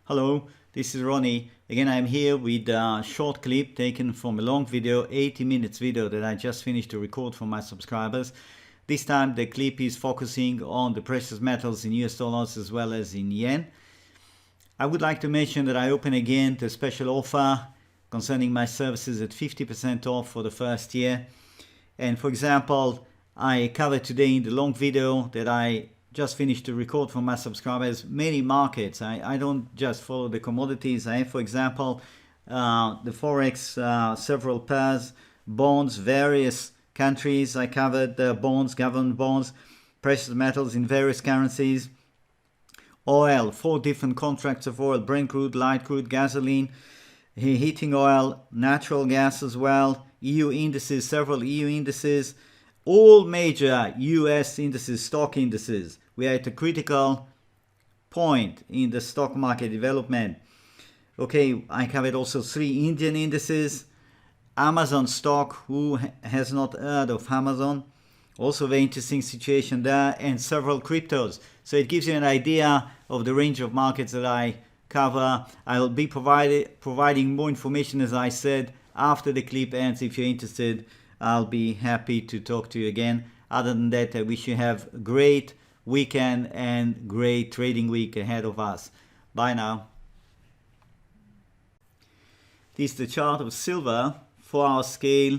Hello, this is Ronnie. Again, I'm here with a short clip taken from a long video, 80 minutes video that I just finished to record for my subscribers. This time the clip is focusing on the precious metals in US dollars as well as in yen. I would like to mention that I open again the special offer concerning my services at 50% off for the first year. And for example, I covered today in the long video that I just finished to record for my subscribers many markets. I don't just follow the commodities. I have, for example, the Forex, several pairs, bonds, various countries. I covered bonds, government bonds, precious metals in various currencies, oil, 4 different contracts of oil, Brent crude, light crude, gasoline, heating oil, natural gas as well, EU indices, several EU indices, all major US indices, stock indices. We are at a critical point in the stock market development. Okay, I covered also 3 Indian indices, Amazon stock, who has not heard of Amazon? Also very interesting situation there, and several cryptos. So it gives you an idea of the range of markets that I cover. I'll be providing more information, as I said, after the clip ends. If you're interested, I'll be happy to talk to you again. Other than that, I wish you have a great weekend and great trading week ahead of us. Bye now. This is the chart of silver, 4-hour scale,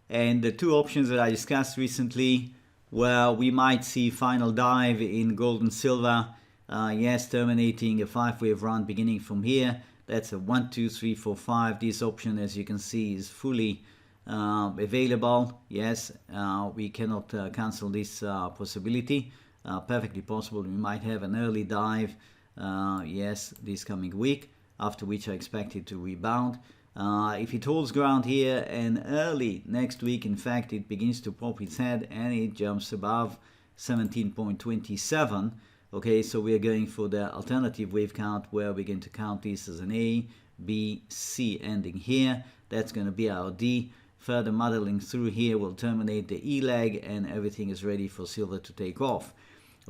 and the 2 options that I discussed recently where we might see final dive in gold and silver. Yes, terminating a 5-wave run beginning from here. That's a 1, 2, 3, 4, 5. This option, as you can see, is fully available. Yes, we cannot cancel this possibility. Perfectly possible we might have an early dive, yes, this coming week, after which I expect it to rebound. If it holds ground here and early next week, in fact, it begins to pop its head and it jumps above 17.27. Okay, so we are going for the alternative wave count where we're going to count this as an A, B, C ending here. That's going to be our D. Further muddling through here will terminate the E leg and everything is ready for silver to take off.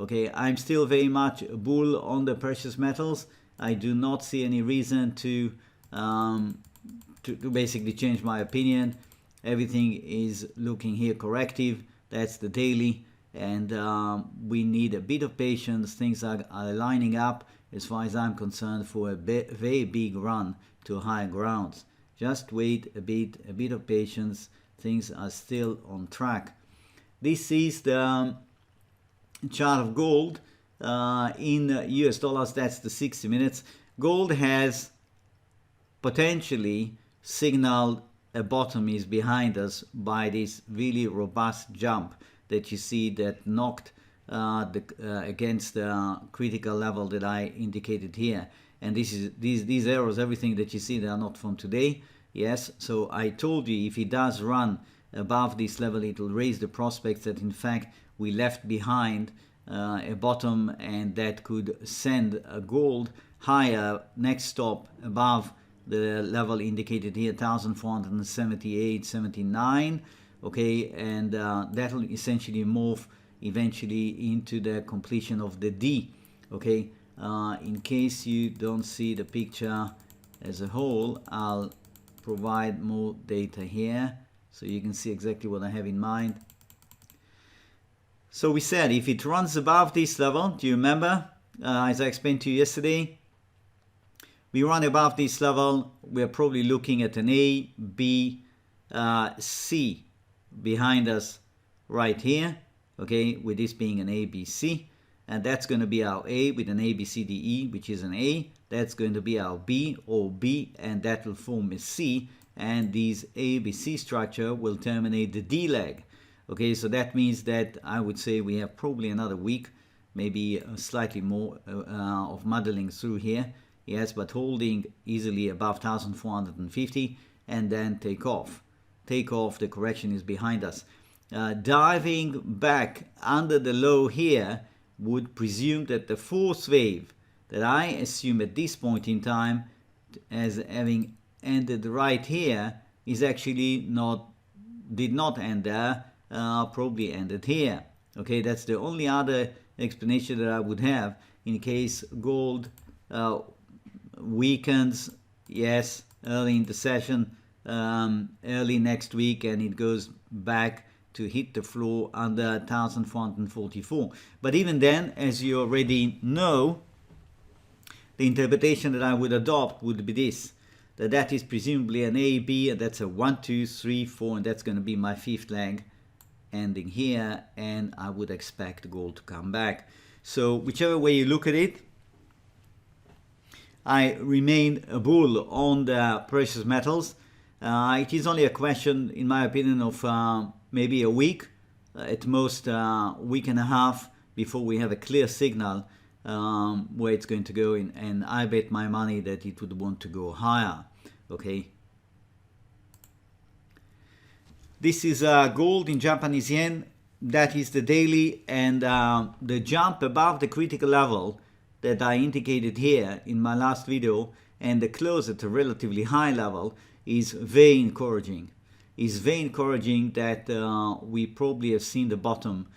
Okay, I'm still very much a bull on the precious metals. I do not see any reason to basically change my opinion. Everything is looking here corrective. That's the daily, and we need a bit of patience. Things are lining up, as far as I'm concerned, for a very big run to higher grounds. Just wait a bit of patience. Things are still on track. This is the chart of gold in US dollars. That's the 60 minutes. Gold has potentially signaled a bottom is behind us by this really robust jump that you see that knocked against the critical level that I indicated here. And these arrows, everything that you see, they are not from today. Yes, so I told you if it does run above this level, it will raise the prospects that in fact we left behind a bottom, and that could send a gold higher, next stop above the level indicated here, 1478.79. Okay, and that will essentially morph eventually into the completion of the D. Okay, in case you don't see the picture as a whole, I'll provide more data here so you can see exactly what I have in mind. So we said if it runs above this level, do you remember, as I explained to you yesterday, we run above this level, we're probably looking at an A, B, C behind us right here, okay, with this being an A, B, C, and that's going to be our A with an A, B, C, D, E, which is an A. That's going to be our B or B, and that will form a C, and this A, B, C structure will terminate the D leg. Okay, so that means that I would say we have probably another week, maybe slightly more of muddling through here. Yes, but holding easily above 1450 and then take off. Take off, the correction is behind us. Diving back under the low here would presume that the 4th wave that I assume at this point in time as having ended right here is actually did not end there, probably ended here. Okay, that's the only other explanation that I would have in case gold weakens, yes, early in the session, early next week, and it goes back to hit the floor under 1444. But even then, as you already know, the interpretation that I would adopt would be this, that is presumably an A, B, and that's a 1, 2, 3, 4, and that's going to be my fifth leg ending here, and I would expect gold to come back. So whichever way you look at it, I remain a bull on the precious metals. It is only a question, in my opinion, of maybe a week, at most a week and a half, before we have a clear signal where it's going to go in, and I bet my money that it would want to go higher. Okay, this is gold in Japanese yen. That is the daily, and the jump above the critical level that I indicated here in my last video, and the close at a relatively high level, is very encouraging. It's very encouraging that we probably have seen the bottom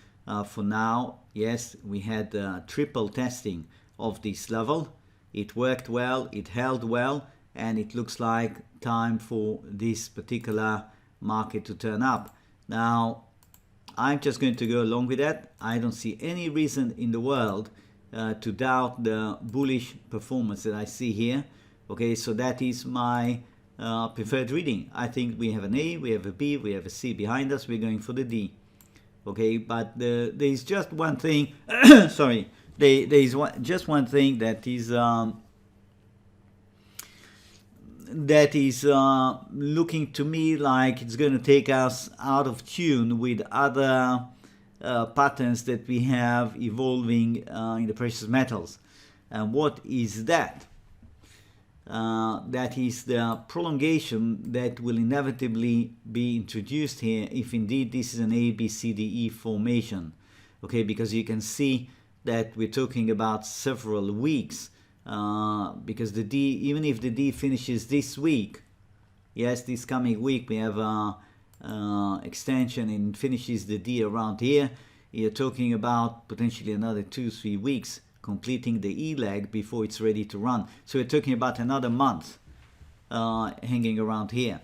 for now. Yes, we had triple testing of this level. It worked well, it held well, and it looks like time for this particular market to turn up. Now, I'm just going to go along with that. I don't see any reason in the world to doubt the bullish performance that I see here. Okay, so that is my preferred reading. I think we have an A, we have a B, we have a C behind us. We're going for the D. Okay, but there is just one thing. Sorry, there is just one thing that is looking to me like it's going to take us out of tune with other patterns that we have evolving in the precious metals. And what is that? That is the prolongation that will inevitably be introduced here if indeed this is an A, B, C, D, E formation. Okay, because you can see that we're talking about several weeks. Because the D, even if the D finishes this week, yes, this coming week we have extension and finishes the D around here, you're talking about potentially another 2-3 weeks completing the E leg before it's ready to run. So we're talking about another month hanging around here.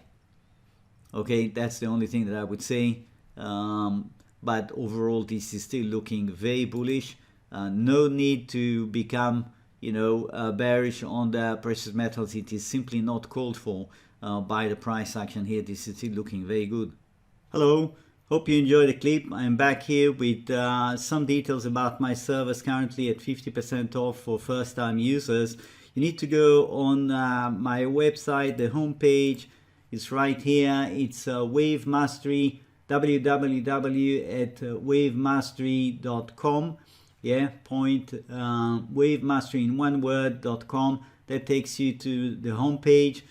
Okay, that's the only thing that I would say. But overall, this is still looking very bullish. No need to become, bearish on the precious metals. It is simply not called for by the price action here. This is still looking very good. Hello, hope you enjoyed the clip. I'm back here with some details about my service, currently at 50% off for first-time users. You need to go on my website. The homepage is right here. It's Wave Mastery, www.wavemastery.com. Yeah, wavemastery in one word.com. That takes you to the homepage.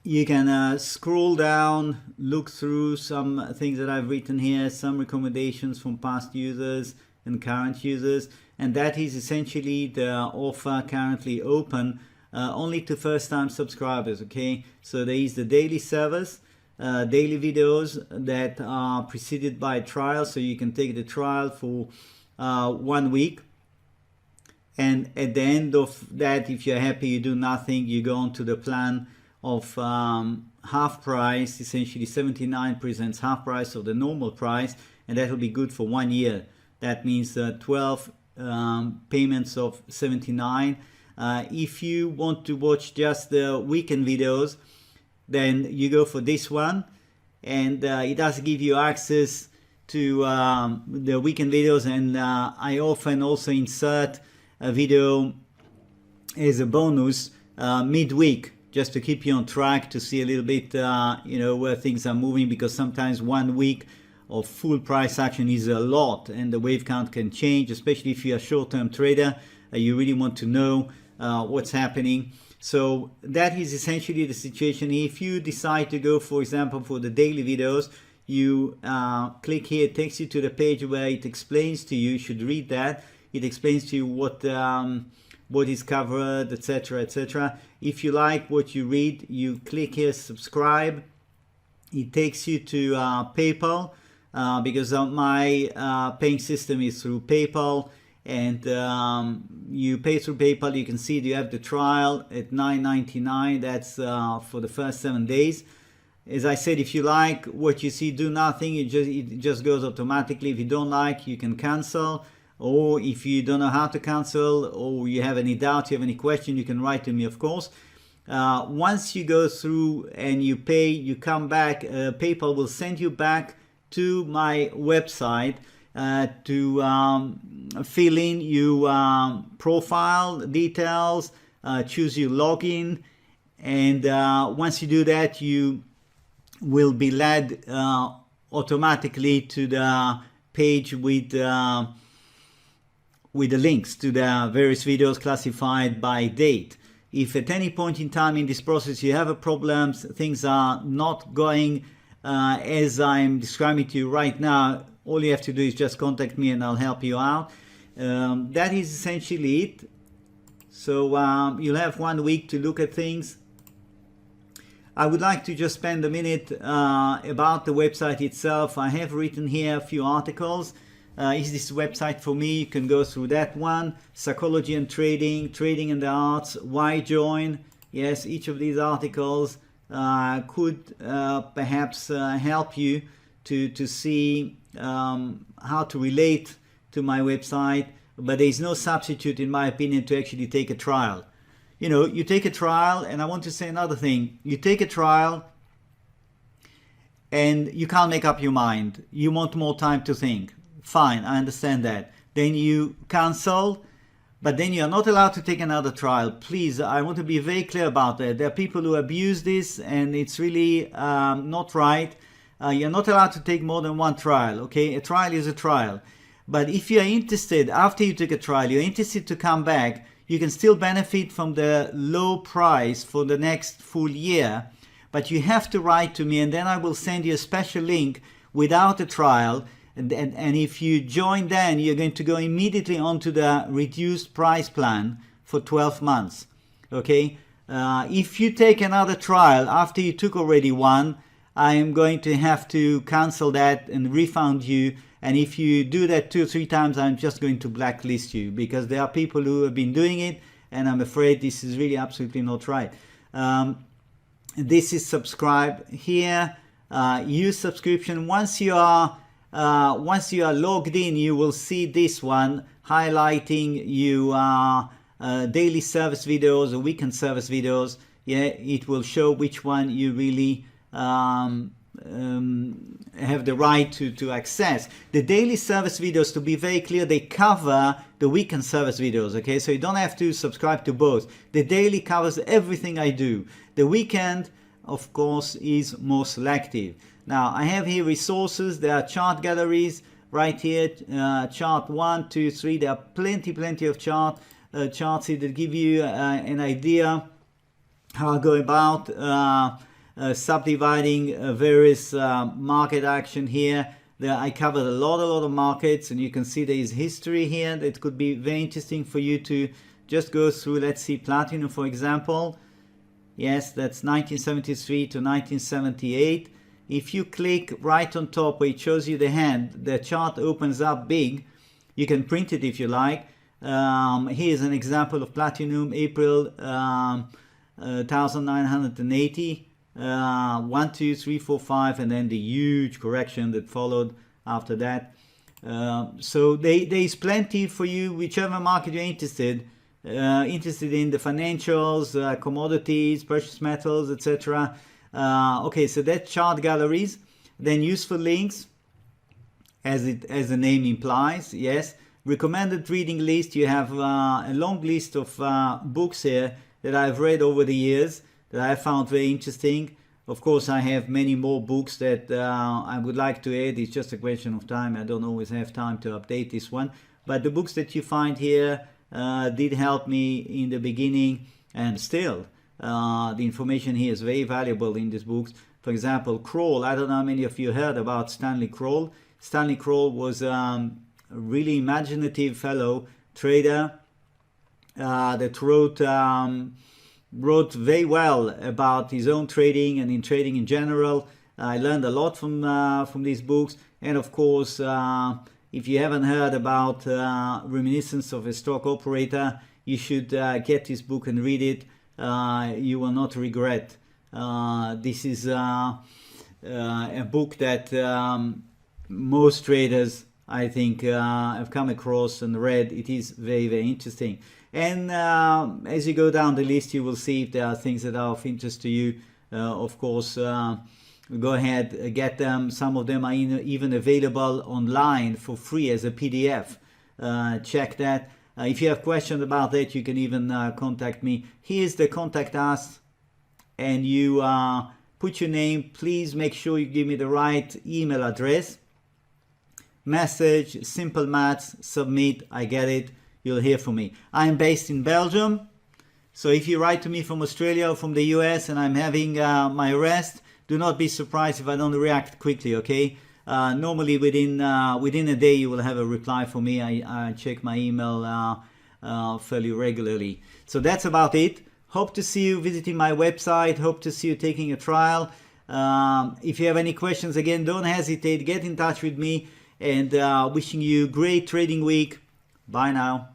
You can scroll down, look through some things that I've written here, some recommendations from past users and current users, and that is essentially the offer currently open only to first-time subscribers. Okay, so there is the daily service, daily videos that are preceded by a trial, so you can take the trial for 1 week, and at the end of that, if you're happy, you do nothing, you go on to the plan of half price. Essentially 79 presents half price of the normal price, and that will be good for 1 year. That means 12 payments of 79. If you want to watch just the weekend videos, then you go for this one, and it does give you access to the weekend videos, and I often also insert a video as a bonus midweek, just to keep you on track, to see a little bit where things are moving, because sometimes 1 week of full price action is a lot, and the wave count can change, especially if you're a short-term trader. You really want to know what's happening. So that is essentially the situation. If you decide to go, for example, for the daily videos, you click here. It takes you to the page where it explains to you. You should read that. It explains to you what is covered, etc., etc. If you like what you read, you click here, subscribe. It takes you to PayPal, because my paying system is through PayPal, and you pay through PayPal. You can see you have the trial at $9.99. That's for the first 7 days. As I said, if you like what you see, do nothing. It just goes automatically. If you don't like, you can cancel, or if you don't know how to cancel, or you have any doubt, you have any question, you can write to me, of course. Once you go through and you pay, you come back, PayPal will send you back to my website to fill in your profile details, choose your login, and once you do that, you will be led automatically to the page with the links to the various videos classified by date. If at any point in time in this process you have a problem, things are not going as I'm describing to you right now, all you have to do is just contact me and I'll help you out. That is essentially it. So you'll have 1 week to look at things. I would like to just spend a minute about the website itself. I have written here a few articles. Is this website for me? You can go through that one. Psychology and trading, trading and the arts, why join? Yes, each of these articles could perhaps help you to see how to relate to my website, but there is no substitute, in my opinion, to actually take a trial. You know, you take a trial, and I want to say another thing. You take a trial and you can't make up your mind. You want more time to think. Fine, I understand that. Then you cancel, but then you are not allowed to take another trial. Please, I want to be very clear about that. There are people who abuse this, and it's really not right. You're not allowed to take more than one trial, okay? A trial is a trial. But if you're interested, after you take a trial, you're interested to come back, you can still benefit from the low price for the next full year, but you have to write to me, and then I will send you a special link without a trial. And if you join, then you're going to go immediately onto the reduced price plan for 12 months. Okay? If you take another trial after you took already one, I am going to have to cancel that and refund you. And if you do that 2 or 3 times, I'm just going to blacklist you, because there are people who have been doing it, and I'm afraid this is really absolutely not right. This is subscribe here. Use subscription. Once you are logged in, you will see this one highlighting you daily service videos or weekend service videos. Yeah, it will show which one you really have the right to access. The daily service videos, to be very clear, they cover the weekend service videos, okay? So you don't have to subscribe to both. The daily covers everything I do. The weekend, of course, is more selective. Now, I have here resources. There are chart galleries right here, chart 1, 2, 3. There are plenty of charts here that give you an idea how I go about subdividing various market action here. There I covered a lot of markets, and you can see there is history here that could be very interesting for you to just go through. Let's see, platinum, for example. Yes, that's 1973 to 1978. If you click right on top where it shows you the hand, the chart opens up big. You can print it if you like. Here's an example of platinum, April 1980. 1, 2, 3, 4, 5, and then the huge correction that followed after that. So there is plenty for you, whichever market you're interested in, the financials, commodities, precious metals, etc. Okay, so that's chart galleries. Then useful links, as the name implies. Yes, recommended reading list. You have a long list of books here that I've read over the years that I found very interesting. Of course, I have many more books that I would like to add. It's just a question of time. I don't always have time to update this one. But the books that you find here did help me in the beginning, and still the information here is very valuable in these books. For example, Kroll. I don't know how many of you heard about Stanley Kroll. Stanley Kroll was a really imaginative fellow trader that wrote very well about his own trading and in trading in general. I learned a lot from these books, and of course If you haven't heard about Reminiscence of a Stock Operator, you should get this book and read it. You will not regret. This is a book that most traders, I think, have come across and read. It is very, very interesting. And as you go down the list, you will see if there are things that are of interest to you. Of course, go ahead, get them. Some of them are even available online for free as a PDF. Check that. If you have questions about that, you can even contact me. Here's the contact us, and you put your name. Please make sure you give me the right email address. Message, simple maths, submit, I get it, you'll hear from me. I'm based in Belgium, so if you write to me from Australia or from the US and I'm having my rest, do not be surprised if I don't react quickly, okay? Normally within a day you will have a reply from me. I check my email fairly regularly. So that's about it. Hope to see you visiting my website, hope to see you taking a trial. If you have any questions, again, don't hesitate, get in touch with me. And wishing you a great trading week. Bye now.